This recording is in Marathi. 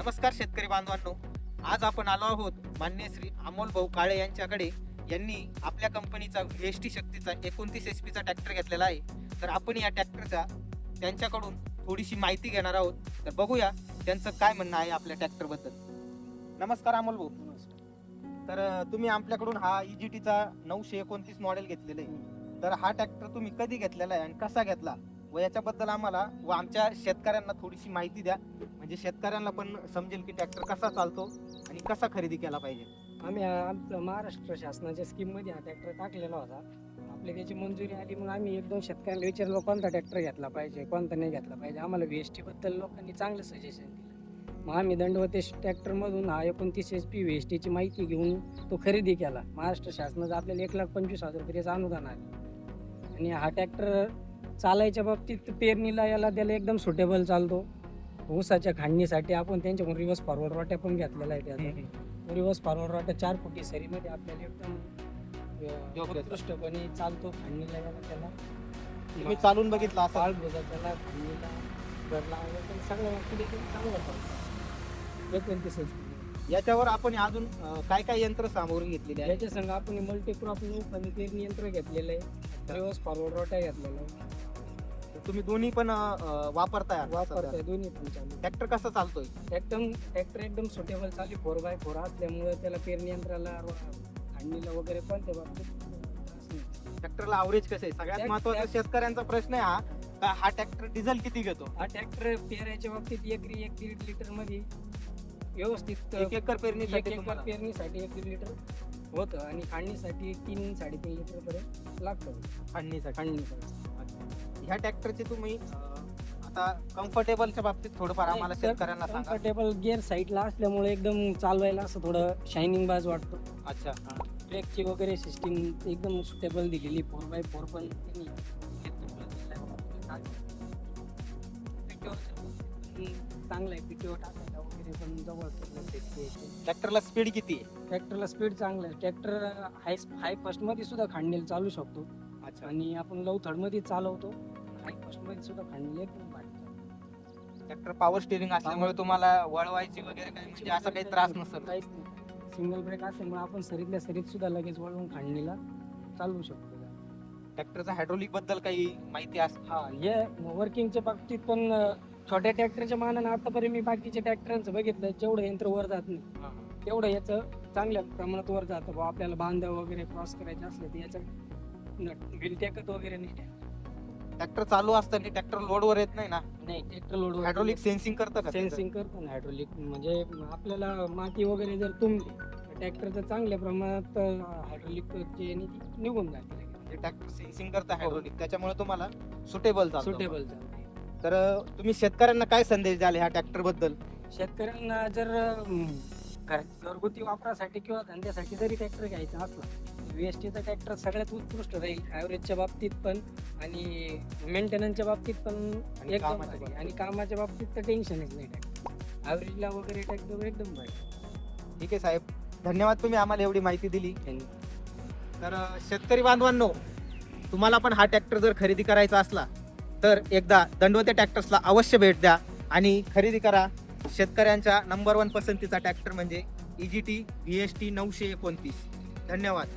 नमस्कार शेतकरी बांधवांनो, आज आपण आलो आहोत मान्य श्री अमोल भाऊ काळे यांच्याकडे. यांनी आपल्या कंपनीचा VST शक्तीचा 29 HP चा ट्रॅक्टर घेतलेला आहे. तर आपण या ट्रॅक्टरचा त्यांच्याकडून थोडीशी माहिती घेणार आहोत. तर बघूया त्यांचं काय म्हणणं आहे आपल्या ट्रॅक्टर बद्दल. नमस्कार अमोल भाऊ. तर तुम्ही आपल्याकडून हा EGT चा 929 मॉडेल घेतलेला आहे. तर हा ट्रॅक्टर तुम्ही कधी घेतलेला आहे आणि कसा घेतला व याच्याबद्दल आम्हाला व आमच्या शेतकऱ्यांना थोडीशी माहिती द्या, म्हणजे शेतकऱ्यांना पण समजेल की ट्रॅक्टर कसा चालतो आणि कसा खरेदी केला पाहिजे. आम्ही आमचं महाराष्ट्र शासनाच्या स्कीममध्ये हा ट्रॅक्टर टाकलेला होता. आपली त्याची मंजुरी आली, मग आम्ही 1-2 शेतकऱ्यांना विचारलं कोणता ट्रॅक्टर घेतला पाहिजे, कोणता नाही घेतला पाहिजे. आम्हाला VST बद्दल लोकांनी चांगलं सजेशन दिलं. मग आम्ही दंडवते ट्रॅक्टरमधून हा 29 HP VST ची माहिती घेऊन तो खरेदी केला. महाराष्ट्र शासनाचं आपल्याला 1,25,000 रुपयाचं अनुदान आलं. आणि हा ट्रॅक्टर चालायच्या बाबतीत पेरणीला याला त्याला एकदम सुटेबल चालतो. ऊसाच्या खांडणीसाठी आपण त्यांच्याकडून रिव्हर्स फॉरवर्ड रोट्या पण घेतलेला आहे. त्याचा रिव्हर्स फॉरवर्ड रोट्या 4 फुटी सरीमध्ये आपल्याला एकदम उत्कृष्टपणे चालतो. खांडणीला याला त्याला तुम्ही चालून बघितला असा पाळ भुजा त्याला खांडणीला गडला वगैरे सगळ्या बाबतीत एकदम चांगलं चालतं. 29 HP. याच्यावर आपण अजून काय काय यंत्र सामग्री घेतलेली आहे. याच्या संग आपण मल्टीक्रॉप लूप आणि पेरणी यंत्र घेतलेलं आहे. रिव्हर्स फॉरवर्ड रोट्या घेतलेल्या आहे. तुम्ही दोन्ही पण वापरताय वापरताय दोन्ही पण चालू. ट्रॅक्टर कसा चालतोय. ट्रॅक्टर एकदम सुटेबल चालू 4x4 असल्यामुळे त्याला पेरणी यंत्राला खांडणीला वगैरे पण त्या बाबतीत ट्रॅक्टरला अवरेज कसं आहे सगळ्यात महत्वाचा शेतकऱ्यांचा प्रश्न आहे हा ट्रॅक्टर डिझेल किती घेतो. हा ट्रॅक्टर पेरायच्या बाबतीत एकरी 1-1.5 लिटर मध्ये व्यवस्थित 1 एकर पेरणीसाठी 1 एकर पेरणीसाठी 1 लिटर होतं आणि खांडणीसाठी 3-3.5 लिटर पर्यंत लागतं. खांडणीसाठी ह्या ट्रॅक्टरचे तुम्ही आता कम्फर्टेबलच्या बाबतीत थोडंफार आम्हाला शेतकऱ्यांना सांगा. कम्फर्टेबल गिअर साईडला असल्यामुळे एकदम चालवायला असं थोडं शायनिंग बाज वाटतो. अच्छा. ब्रेकची वगैरे सिस्टीम एकदम सुटेबल दिलेली. 4x4 पण त्यांनी चांगलं आहे. PTO टाकायला वगैरे पण जवळ. ट्रॅक्टरला स्पीड किती आहे. ट्रॅक्टरला स्पीड चांगलं आहे. ट्रॅक्टर हाय फर्स्ट मध्ये सुद्धा खांडणीला चालू शकतो. अच्छा. आणि आपण लो थर्ड मध्ये चालवतो. हाय फर्स्ट मध्ये सुद्धा खांडणीला एकदम भारी. ट्रॅक्टर पॉवर स्टिअरिंग असल्यामुळे तुम्हाला वळवायची वगैरे काही म्हणजे असा काही त्रास नसेल. काहीच नाही. सिंगल ब्रेक असल्यामुळे आपण सरीतल्या सरीत सुद्धा लगेच वळवून खांडणीला चालवू शकतो. ट्रॅक्टरचा हायड्रोलिक बद्दल काही माहिती असते. हा, हे वर्किंगच्या बाबतीत पण छोट्या ट्रॅक्टरच्या मानाने आतापर्यंत मी बाकीच्या ट्रॅक्टरांचं बघितलं, जेवढं यंत्र वर जात नाही तेवढं याचं चांगल्या प्रमाणात वर जातं. बुवा आपल्याला बांधा वगैरे क्रॉस करायचे असले तर याचं व्हील टेकत वगैरे नाही. ट्रॅक्टर चालू असताना ट्रॅक्टर लोडवर येत नाही ना. नाही, ट्रॅक्टर लोड हायड्रोलिक सेन्सिंग करतं का. सेन्सिंग करतो ना हायड्रोलिक. म्हणजे आपल्याला माती वगैरे जर तुंबली तर ट्रॅक्टरचं चांगल्या प्रमाणात हायड्रोलिक निघून जाते. ट्रॅक्टर सेन्सिंग करतं हायड्रोलिक, त्याच्यामुळे तुम्हाला सुटेबल सुटेबल. तर तुम्ही शेतकऱ्यांना काय संदेश द्याल ह्या ट्रॅक्टर बद्दल. शेतकऱ्यांना जर घरगुती वापरासाठी किंवा धंद्यासाठी जरी ट्रॅक्टर घ्यायचा असला VSTचा ट्रॅक्टर सगळ्यात उत्कृष्ट राहील. ॲव्हरेजच्या बाबतीत पण आणि मेंटेनन्सच्या बाबतीत पण एकदम भारी. आणि कामाच्या बाबतीत तर टेन्शनच नाही. ट्रॅक्टर ॲव्हरेजला वगैरे ट्रॅक्टर एकदम भारी. ठीक आहे साहेब, धन्यवाद तुम्ही आम्हाला एवढी माहिती दिली. तर शेतकरी बांधवांनो, तुम्हाला पण हा ट्रॅक्टर जर खरेदी करायचा असला तर एकदा दंडवते ट्रॅक्टर्सला अवश्य भेट द्या आणि खरेदी करा. शेतकऱ्यांच्या नंबर 1 पसंतीचा ट्रॅक्टर म्हणजे EGT VST 929. धन्यवाद.